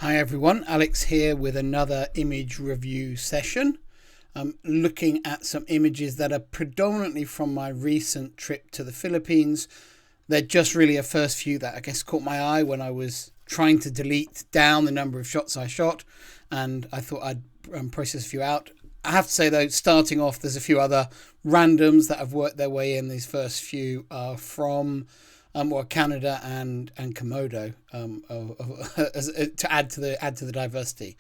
Hi everyone, Alex here with another image review session. Looking at some images that are predominantly from my recent trip to the Philippines. They're just really a first few that I guess caught my eye when I was trying to delete down the number of shots I shot, and I thought I'd process a few out. I have to say though, starting off, there's a few other randoms that have worked their way in. These first few are from Canada and Komodo, to add to the diversity.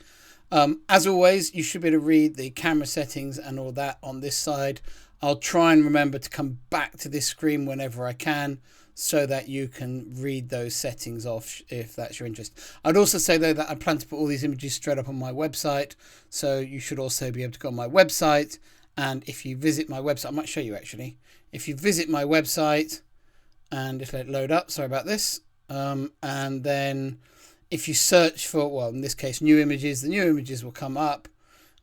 As always, you should be able to read the camera settings and all that on this side. I'll try and remember to come back to this screen whenever I can, so that you can read those settings off if that's your interest. I'd also say though that I plan to put all these images straight up on my website, so you should also be able to go on my website. And if you visit my website, I might show you actually. If you visit my website, and if it load up, sorry about this, and then if you search for, well, in this case, new images, the new images will come up,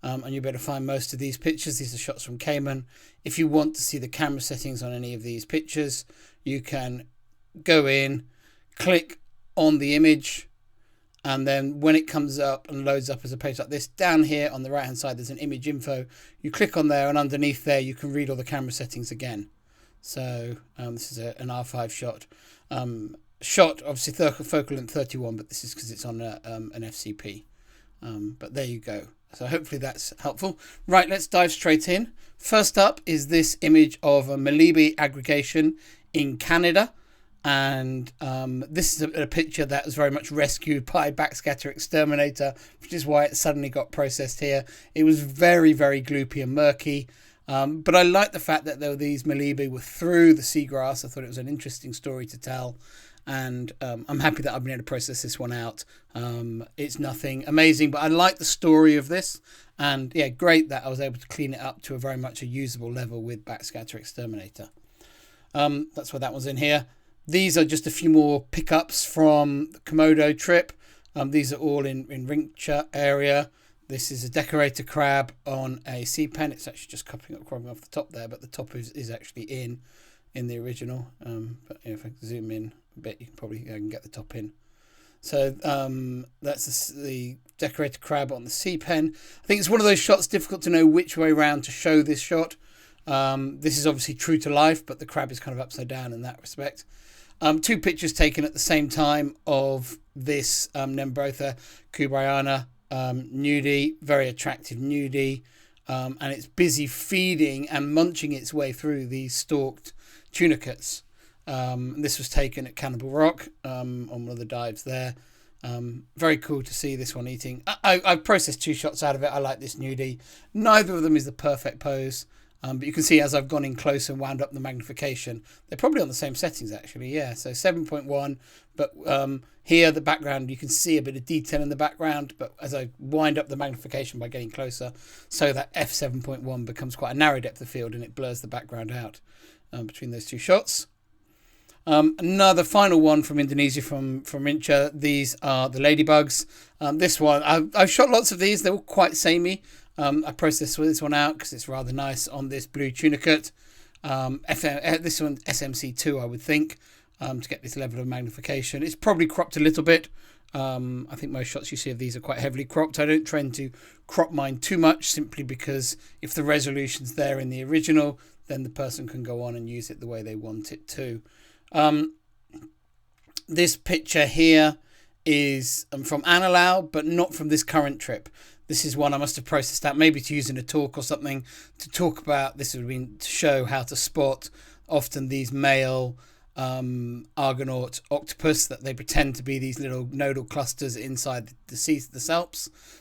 and you'll be able to find most of these pictures. These are shots from Cayman. If you want to see the camera settings on any of these pictures, you can go in, click on the image, and then when it comes up and loads up as a page like this, down here on the right hand side there's an image info. You click on there, and underneath there you can read all the camera settings again. So this is an R5 shot. Shot obviously focal length 31, but this is because it's on an FCP. But there you go. So hopefully that's helpful. Right, let's dive straight in. First up is this image of a Malibu aggregation in Canada. And this is a picture that was very much rescued by Backscatter Exterminator, which is why it suddenly got processed here. It was very, very gloopy and murky. But I like the fact that there were these Malibu were through the seagrass. I thought it was an interesting story to tell. And I'm happy that I've been able to process this one out. It's nothing amazing, but I like the story of this. And yeah, great that I was able to clean it up to a very much a usable level with Backscatter Exterminator. That's why that was in here. These are just a few more pickups from the Komodo trip. These are all in Rincha area. This is a decorator crab on a sea pen. It's actually just crumbling off the top there, but the top is actually in the original. But if I zoom in a bit, you can probably get the top in. So that's the decorator crab on the sea pen. I think it's one of those shots difficult to know which way around to show this shot. This is obviously true to life, but the crab is kind of upside down in that respect. Two pictures taken at the same time of this Nembrotha kubriana nudie, very attractive nudie, and it's busy feeding and munching its way through these stalked tunicates. This was taken at Cannibal Rock on one of the dives there. Very cool to see this one eating. I've processed two shots out of it. I like this nudie. Neither of them is the perfect pose. But you can see as I've gone in close and wound up the magnification, they're probably on the same settings actually, yeah. So 7.1, but here the background, you can see a bit of detail in the background, but as I wind up the magnification by getting closer, so that f7.1 becomes quite a narrow depth of field and it blurs the background out between those two shots. Another final one from Indonesia, from Rincha. These are the ladybugs. This one, I've shot lots of these, they're all quite samey. I processed this one out because it's rather nice on this blue tunicate. This one SMC2 I would think, to get this level of magnification. It's probably cropped a little bit. I think most shots you see of these are quite heavily cropped. I don't tend to crop mine too much, simply because if the resolution's there in the original, then the person can go on and use it the way they want it to. This picture here is from Analau, but not from this current trip. This is one I must have processed out, maybe to use in a talk or something, to talk about. This would have been to show how to spot often these male Argonaut octopus, that they pretend to be these little nodal clusters inside the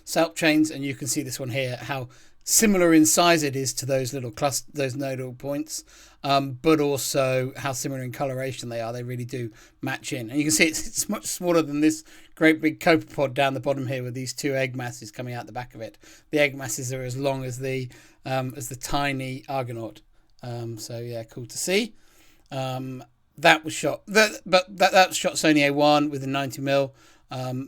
salp chains. And you can see this one here, how similar in size it is to those little those nodal points, but also how similar in coloration they are. They really do match in, and you can see it's much smaller than this great big copepod down the bottom here with these two egg masses coming out the back of it. The egg masses are as long as the tiny Argonaut. So yeah, cool to see. That was shot, that was shot Sony A1 with a 90mm.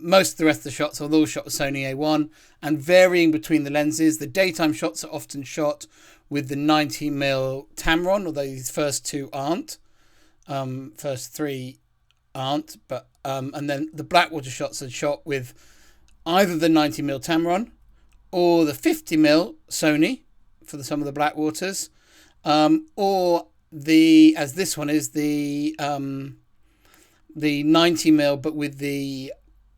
Most of the rest of the shots are all shot with Sony A1, and varying between the lenses. The daytime shots are often shot with the 90mm Tamron, although these first two aren't. First three aren't, but and then the Blackwater shots are shot with either the 90mm Tamron or the 50mm Sony for some of the Blackwaters, or as this one is, the 90mm but with the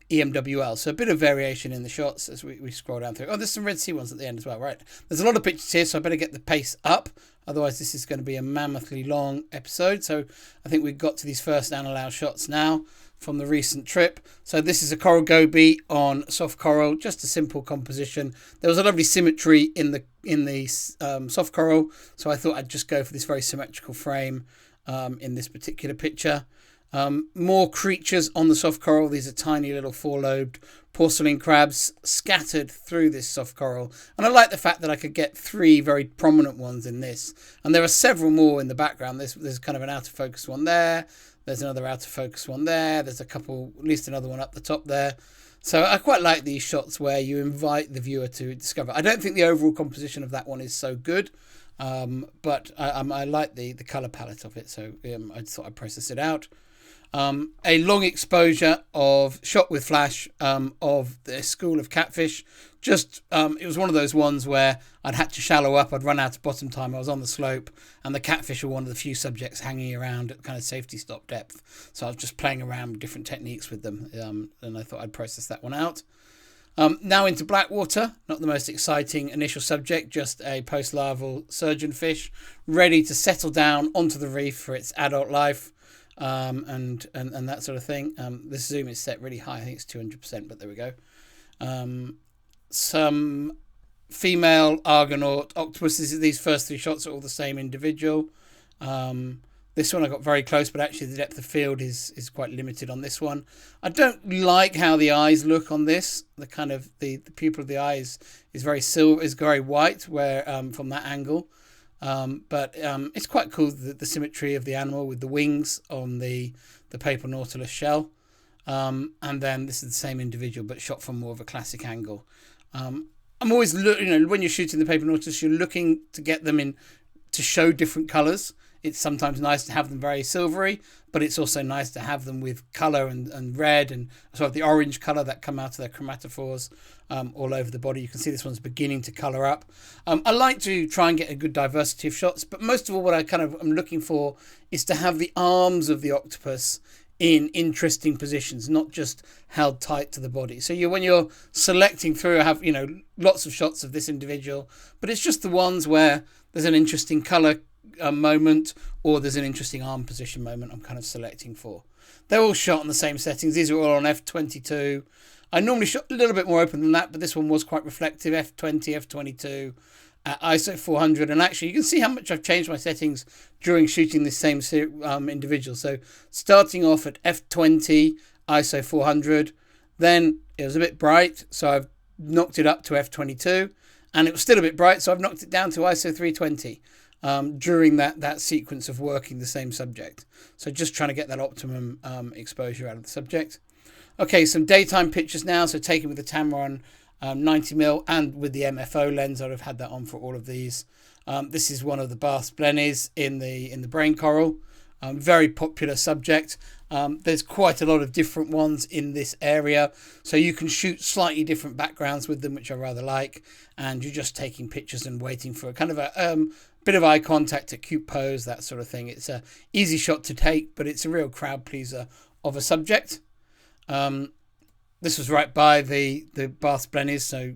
EMWL. So a bit of variation in the shots as we scroll down through. Oh, there's some Red Sea ones at the end as well, right? There's a lot of pictures here, so I better get the pace up. Otherwise, this is going to be a mammothly long episode. So I think we've got to these first analau shots now from the recent trip. So this is a coral goby on soft coral, just a simple composition. There was a lovely symmetry in the soft coral, so I thought I'd just go for this very symmetrical frame in this particular picture. More creatures on the soft coral. These are tiny little four-lobed porcelain crabs scattered through this soft coral, and I like the fact that I could get 3 very prominent ones in this, and there are several more in the background. There's kind of an out of focus one there, there's another out of focus one there, there's a couple, at least another one up the top there. So I quite like these shots where you invite the viewer to discover. I don't think the overall composition of that one is so good, but I like the colour palette of it, so I thought I'd process it out. A long exposure of shot with flash of the school of catfish. Just it was one of those ones where I'd had to shallow up, I'd run out of bottom time, I was on the slope, and the catfish were one of the few subjects hanging around at kind of safety stop depth, so I was just playing around with different techniques with them, and I thought I'd process that one out. Now into Blackwater, not the most exciting initial subject, just a post-larval surgeonfish ready to settle down onto the reef for its adult life. And that sort of thing. This zoom is set really high. I think it's 200%, but there we go. Some female Argonaut octopuses. These first 3 shots are all the same individual. This one I got very close, but actually the depth of field is quite limited on this one. I don't like how the eyes look on this. The kind of the pupil of the eye is very silver, is very white, where from that angle. But it's quite cool, the symmetry of the animal with the wings on the paper nautilus shell. And then this is the same individual but shot from more of a classic angle. I'm always when you're shooting the paper nautilus, you're looking to get them in to show different colours. It's sometimes nice to have them very silvery, but it's also nice to have them with colour and red and sort of the orange colour that come out of their chromatophores all over the body. You can see this one's beginning to colour up. I like to try and get a good diversity of shots, but most of all what I kind of am looking for is to have the arms of the octopus in interesting positions, not just held tight to the body. So when you're selecting through, I have lots of shots of this individual, but it's just the ones where there's an interesting colour moment or there's an interesting arm position moment I'm kind of selecting for. They're all shot on the same settings. These are all on f/22. I normally shot a little bit more open than that, but this one was quite reflective. f/20, f/22, ISO 400, and actually you can see how much I've changed my settings during shooting this same individual. So starting off at f/20, ISO 400, then it was a bit bright, so I've knocked it up to f/22, and it was still a bit bright, so I've knocked it down to ISO 320. During that sequence of working the same subject. So just trying to get that optimum exposure out of the subject. Okay, some daytime pictures now. So taken with the Tamron 90mm and with the MFO lens. I'd have had that on for all of these. This is one of the Bath's blennies in the brain coral. Very popular subject. There's quite a lot of different ones in this area, so you can shoot slightly different backgrounds with them, which I rather like, and you're just taking pictures and waiting for a kind of a bit of eye contact, a cute pose, that sort of thing. It's a easy shot to take, but it's a real crowd pleaser of a subject. This was right by the Bath blennies, so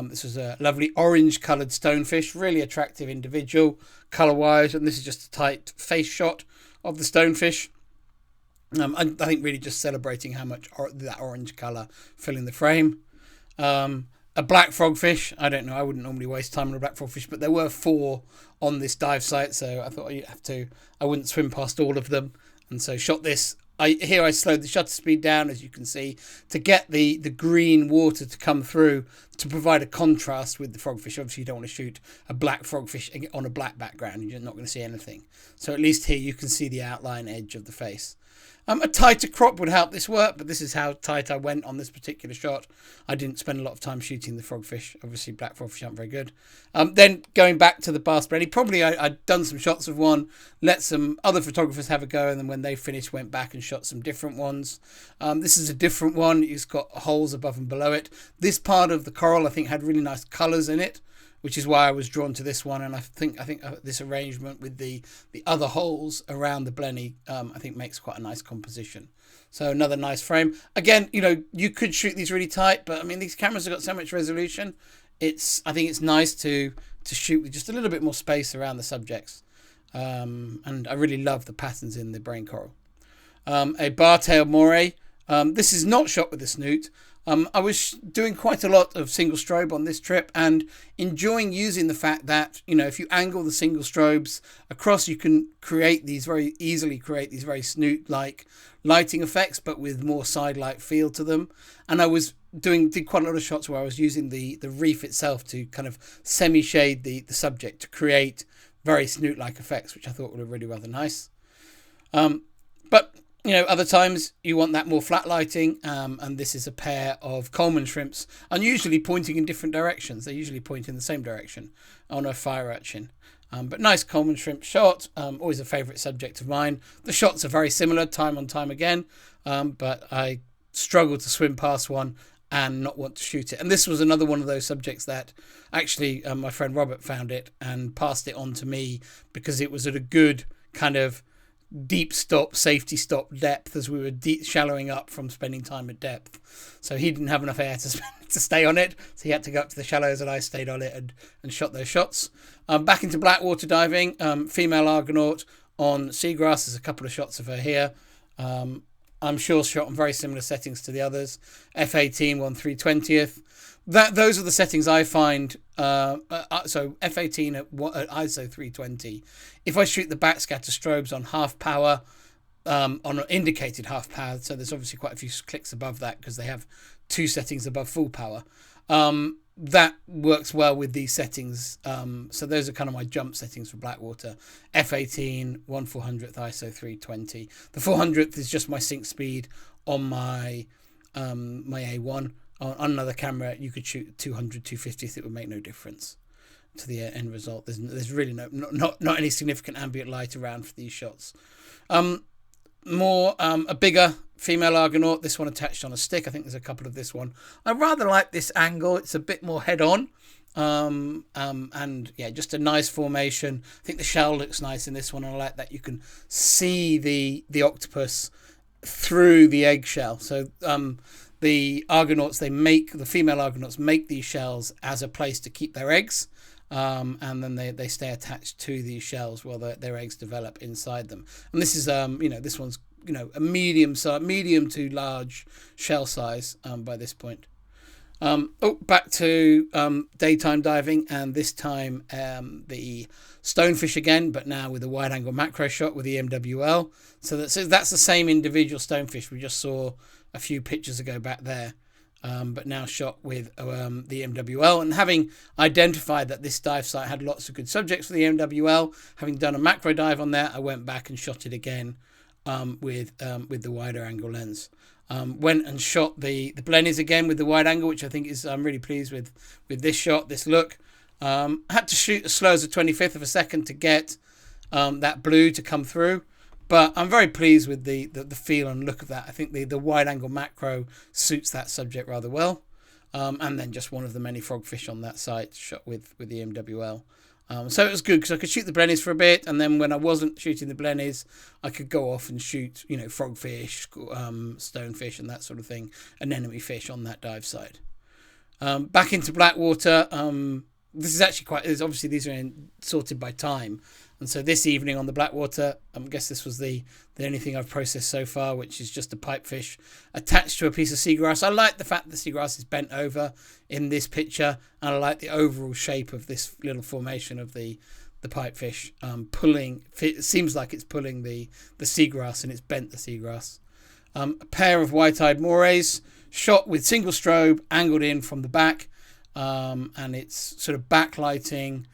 this was a lovely orange coloured stonefish, really attractive individual colour wise, and this is just a tight face shot of the stonefish. I think really just celebrating how much that orange colour filling the frame. A black frogfish. I don't know, I wouldn't normally waste time on a black frogfish, but there were 4 on this dive site, so I thought I wouldn't swim past all of them, and so shot this. Here I slowed the shutter speed down, as you can see, to get the green water to come through to provide a contrast with the frogfish. Obviously you don't want to shoot a black frogfish on a black background, you're not going to see anything. So at least here you can see the outline edge of the face. A tighter crop would help this work, but this is how tight I went on this particular shot. I didn't spend a lot of time shooting the frogfish. Obviously, black frogfish aren't very good. Then going back to the bass blenny, probably I'd done some shots of one, let some other photographers have a go, and then when they finished, went back and shot some different ones. This is a different one. It's got holes above and below it. This part of the coral, I think, had really nice colours in it, which is why I was drawn to this one. And I think this arrangement with the other holes around the blenny, I think makes quite a nice composition. So another nice frame. Again, you could shoot these really tight, but I mean, these cameras have got so much resolution. I think it's nice to shoot with just a little bit more space around the subjects. And I really love the patterns in the brain coral. A bar-tailed moray. This is not shot with a snoot. I was doing quite a lot of single strobe on this trip and enjoying using the fact that, if you angle the single strobes across, you can very easily create these very snoot-like lighting effects, but with more side-light feel to them. And I was did quite a lot of shots where I was using the reef itself to kind of semi-shade the subject to create very snoot-like effects, which I thought were really rather nice. But other times you want that more flat lighting, and this is a pair of Coleman shrimps, unusually pointing in different directions. They usually point in the same direction on a fire urchin. But nice Coleman shrimp shot, always a favourite subject of mine. The shots are very similar time on time again, but I struggled to swim past one and not want to shoot it. And this was another one of those subjects that actually my friend Robert found it and passed it on to me because it was at a good kind of deep stop, safety stop depth as we were shallowing up from spending time at depth. So he didn't have enough air to stay on it, so he had to go up to the shallows, and I stayed on it and shot those shots. Back into Blackwater diving, female Argonaut on seagrass. There's a couple of shots of her here. I'm sure shot on very similar settings to the others. F18 1 3/20th. Those are the settings I find. So F18 at ISO 320. If I shoot the backscatter strobes on half power, on an indicated half power, so there's obviously quite a few clicks above that because they have two settings above full power. That works well with these settings. So those are kind of my jump settings for Blackwater. F18 1/400th ISO 320. The 400th is just my sync speed on my A1. On another camera, you could shoot 200, 250th. It would make no difference to the end result. There's really not any significant ambient light around for these shots. A bigger female Argonaut. This one attached on a stick. I think there's a couple of this one. I rather like this angle. It's a bit more head on. And yeah, just a nice formation. I think the shell looks nice in this one. And I like that you can see the octopus through the eggshell. So the Argonauts, the female Argonauts make these shells as a place to keep their eggs, and then they stay attached to these shells while their eggs develop inside them. And this is this one's a medium to large shell size by this point. Back to daytime diving, and this time the stonefish again, but now with a wide angle macro shot with the MWL. So that's the same individual stonefish we just saw a few pictures ago back there, but now shot with the MWL. And having identified that this dive site had lots of good subjects for the MWL, having done a macro dive on there, I went back and shot it again with the wider angle lens. Went and shot the blennies again with the wide angle, which I think I'm really pleased with this shot, this look. Had to shoot as slow as a 25th of a second to get that blue to come through. But I'm very pleased with the feel and look of that. I think the wide angle macro suits that subject rather well. And then just one of the many frogfish on that site shot with the MWL. So it was good because I could shoot the blennies for a bit, and then when I wasn't shooting the blennies, I could go off and shoot, frogfish, stonefish, and that sort of thing, anemone fish on that dive site. Back into Blackwater. This is actually obviously these are sorted by time. And so this evening on the Blackwater, I guess this was the only thing I've processed so far, which is just a pipefish attached to a piece of seagrass. I like the fact that the seagrass is bent over in this picture, and I like the overall shape of this little formation of the pipefish pulling. It seems like it's pulling the seagrass, and it's bent the seagrass. A pair of white-eyed morays shot with single strobe, angled in from the back, and it's sort of backlighting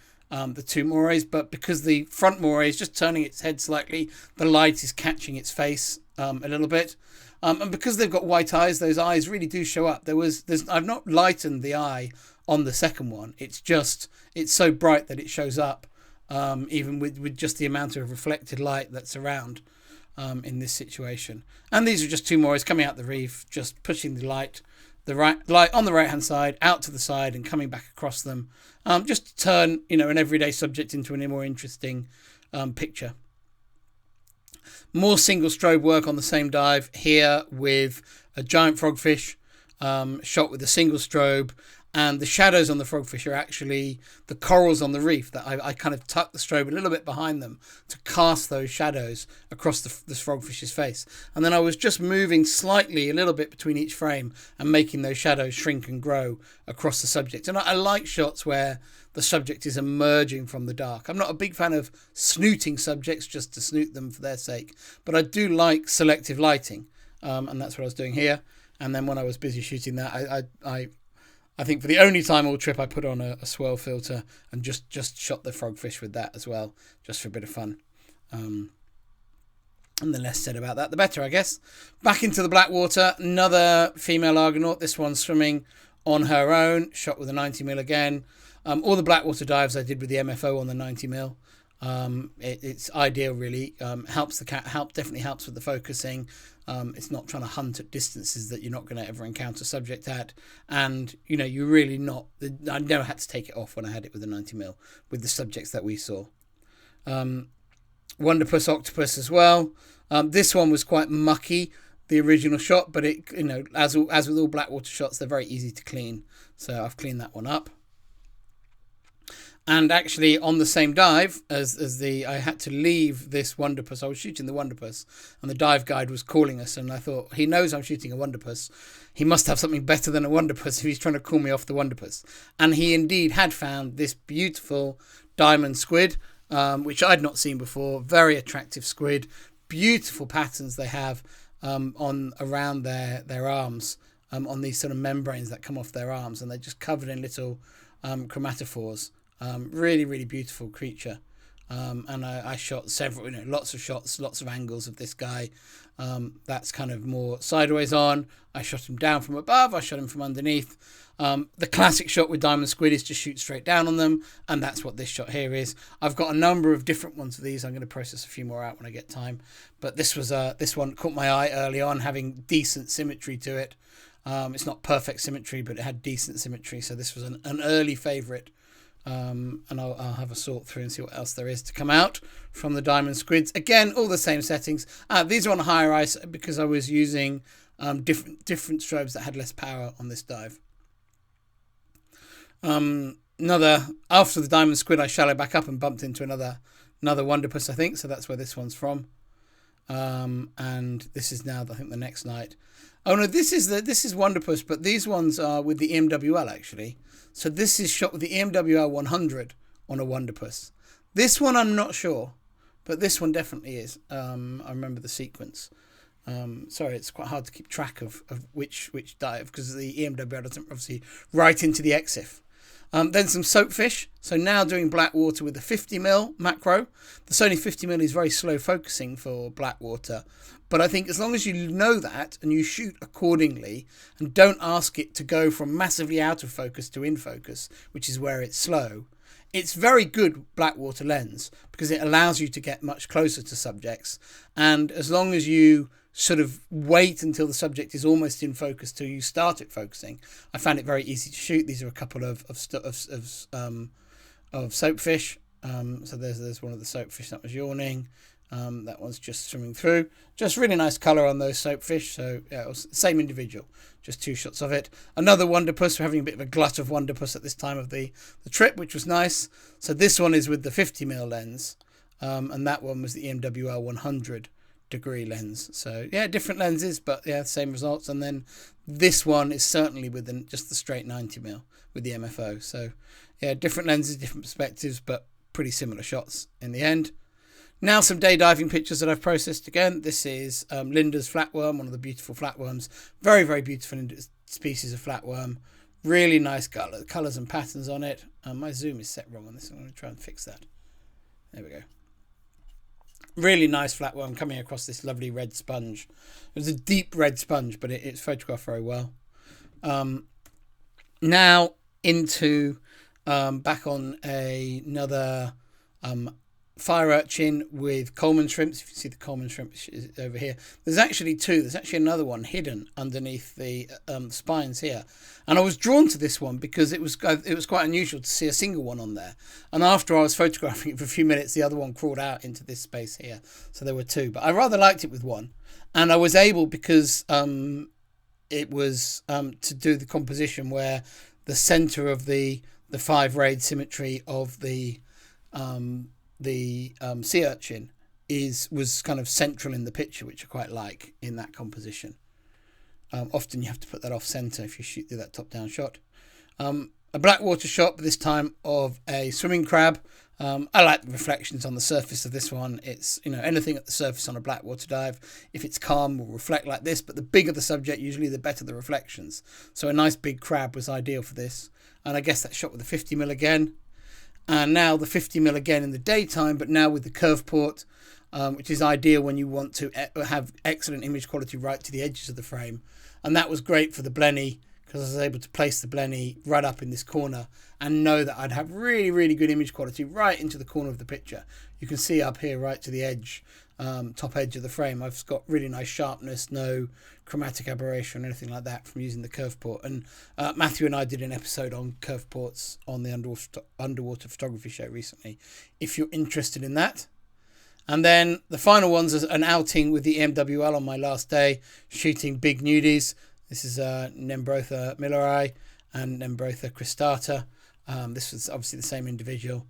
the two morays, but because the front moray is just turning its head slightly, the light is catching its face a little bit. And because they've got white eyes, those eyes really do show up. I've not lightened the eye on the second one. It's so bright that it shows up, even with just the amount of reflected light that's around in this situation. And these are just two morays coming out the reef, just pushing the light on the right hand side out to the side and coming back across them, just to turn an everyday subject into a more interesting picture. More single strobe work on the same dive here with a giant frogfish shot with a single strobe, and the shadows on the frogfish are actually the corals on the reef that I kind of tucked the strobe a little bit behind them to cast those shadows across this frogfish's face. And then I was just moving slightly a little bit between each frame and making those shadows shrink and grow across the subject. And I like shots where the subject is emerging from the dark. I'm not a big fan of snooting subjects just to snoot them for their sake, but I do like selective lighting, and that's what I was doing here. And then when I was busy shooting that, I think for the only time all trip I put on a swirl filter and just shot the frogfish with that as well, just for a bit of fun. And the less said about that, the better, I guess. Back into the Blackwater, another female Argonaut. This one's swimming on her own, shot with a 90mm again. All the Blackwater dives I did with the MFO on the 90mm. It's ideal, really. Definitely helps with the focusing. It's not trying to hunt at distances that you're not going to ever encounter subject at, and you're really not. I never had to take it off when I had it with the 90mm with the subjects that we saw. Wonderpus octopus as well. This one was quite mucky, the original shot, but it as with all Blackwater shots, they're very easy to clean. So I've cleaned that one up. And actually, on the same dive I had to leave this wonderpus. I was shooting the wonderpus, and the dive guide was calling us, and I thought, he knows I'm shooting a wonderpus. He must have something better than a wonderpus if he's trying to call me off the wonderpus. And he indeed had found this beautiful diamond squid, which I'd not seen before. Very attractive squid, beautiful patterns they have around their arms, on these sort of membranes that come off their arms, and they're just covered in little chromatophores. Really, really beautiful creature. And I shot several, lots of shots, lots of angles of this guy. That's kind of more sideways on. I shot him down from above. I shot him from underneath. The classic shot with diamond squid is to shoot straight down on them. And that's what this shot here is. I've got a number of different ones of these. I'm going to process a few more out when I get time. But this one caught my eye early on, having decent symmetry to it. It's not perfect symmetry, but it had decent symmetry. So this was an early favourite. And I'll have a sort through and see what else there is to come out from the diamond squids. Again, all the same settings. These are on higher ice because I was using different strobes that had less power on this dive. After the diamond squid, I shallowed back up and bumped into another wonderpus, I think. So that's where this one's from. And this is now, I think, the next night. Oh no, this is wonderpus, but these ones are with the EMWL actually. So this is shot with the EMWL 100 on a wonderpus. This one I'm not sure, but this one definitely is. I remember the sequence. Sorry, it's quite hard to keep track of which dive because the EMWL doesn't obviously write into the EXIF. Then some soapfish. So now doing Blackwater with the 50mm macro. The Sony 50mm is very slow focusing for Blackwater. But I think as long as you know that and you shoot accordingly and don't ask it to go from massively out of focus to in focus, which is where it's slow, it's very good Blackwater lens because it allows you to get much closer to subjects. And as long as you sort of wait until the subject is almost in focus till you start it focusing, I found it very easy to shoot. These are a couple of soapfish. So there's one of the soapfish that was yawning. That one's just swimming through. Just really nice colour on those soapfish. So yeah, it was the same individual, just two shots of it. Another wonderpus. We're having a bit of a glut of wonderpus at this time of the trip, which was nice. So this one is with the 50mm lens, and that one was the EMWL 100 degree lens. So yeah, different lenses, but yeah, same results. And then this one is certainly with just the straight 90mm with the MFO. So yeah, different lenses, different perspectives, but pretty similar shots in the end. Now some day diving pictures that I've processed again. This is Linda's flatworm, one of the beautiful flatworms. Very, very beautiful species of flatworm. Really nice colours and patterns on it. My zoom is set wrong on this. I'm going to try and fix that. There we go. Really nice flatworm coming across this lovely red sponge. It was a deep red sponge, but it's photographed very well. Now into back on another fire urchin with Coleman shrimps. If you see the Coleman shrimp over here, there's actually two. There's actually another one hidden underneath the spines here, and I was drawn to this one because it was quite unusual to see a single one on there. And after I was photographing it for a few minutes, the other one crawled out into this space here, so there were two. But I rather liked it with one, and I was able because it was to do the composition where the center of the 5-rayed symmetry of the sea urchin was kind of central in the picture, which I quite like in that composition. Often you have to put that off center if you shoot through that top-down shot. A Blackwater shot, but this time of a swimming crab. I like the reflections on the surface of this one. It's, anything at the surface on a Blackwater dive, if it's calm, will reflect like this, but the bigger the subject, usually the better the reflections. So a nice big crab was ideal for this. And I guess that shot with the 50mm again. And now the 50mm again in the daytime, but now with the curve port, which is ideal when you want to have excellent image quality right to the edges of the frame. And that was great for the blenny, because I was able to place the blenny right up in this corner and know that I'd have really, really good image quality right into the corner of the picture. You can see up here right to the edge, top edge of the frame, I've got really nice sharpness, no chromatic aberration or anything like that from using the curve port. And Matthew and I did an episode on curve ports on the underwater photography show recently, if you're interested in that. And then the final one's an outing with the EMWL on my last day, shooting big nudies. This is Nembrotha milleri and Nembrotha cristata. This was obviously the same individual.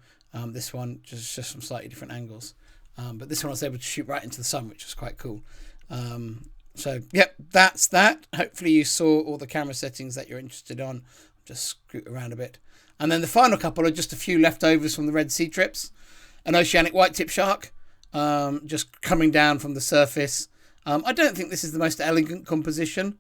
This one just from slightly different angles. But this one I was able to shoot right into the sun, which was quite cool. So, yep, that's that. Hopefully you saw all the camera settings that you're interested on. Just scoot around a bit. And then the final couple are just a few leftovers from the Red Sea trips. An oceanic white-tip shark, just coming down from the surface. I don't think this is the most elegant composition,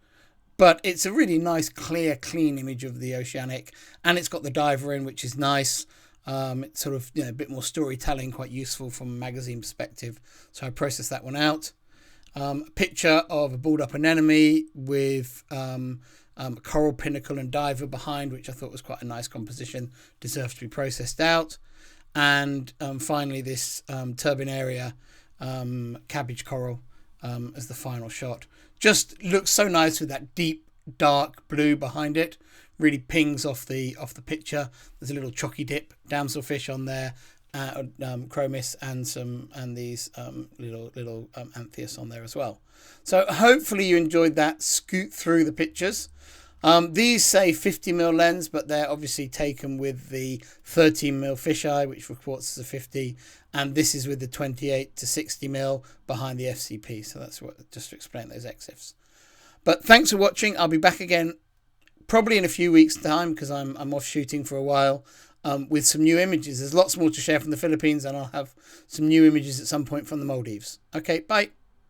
but it's a really nice, clear, clean image of the oceanic. And it's got the diver in, which is nice. It's sort of, a bit more storytelling, quite useful from a magazine perspective. So I processed that one out. A picture of a balled up anemone with coral pinnacle and diver behind, which I thought was quite a nice composition, deserves to be processed out. And finally this turbinaria cabbage coral as the final shot. Just looks so nice with that deep dark blue behind it. Really pings off the picture. There's a little chalky dip damselfish on there, chromis and these little anthias on there as well. So hopefully you enjoyed that scoot through the pictures. These say 50mm lens, but they're obviously taken with the 13mm fisheye, which reports as a 50, and this is with the 28 to 60mm behind the FCP. So that's what, just to explain those EXIFs. But thanks for watching. I'll be back again probably in a few weeks' time, because I'm off shooting for a while, with some new images. There's lots more to share from the Philippines, and I'll have some new images at some point from the Maldives. Okay, bye.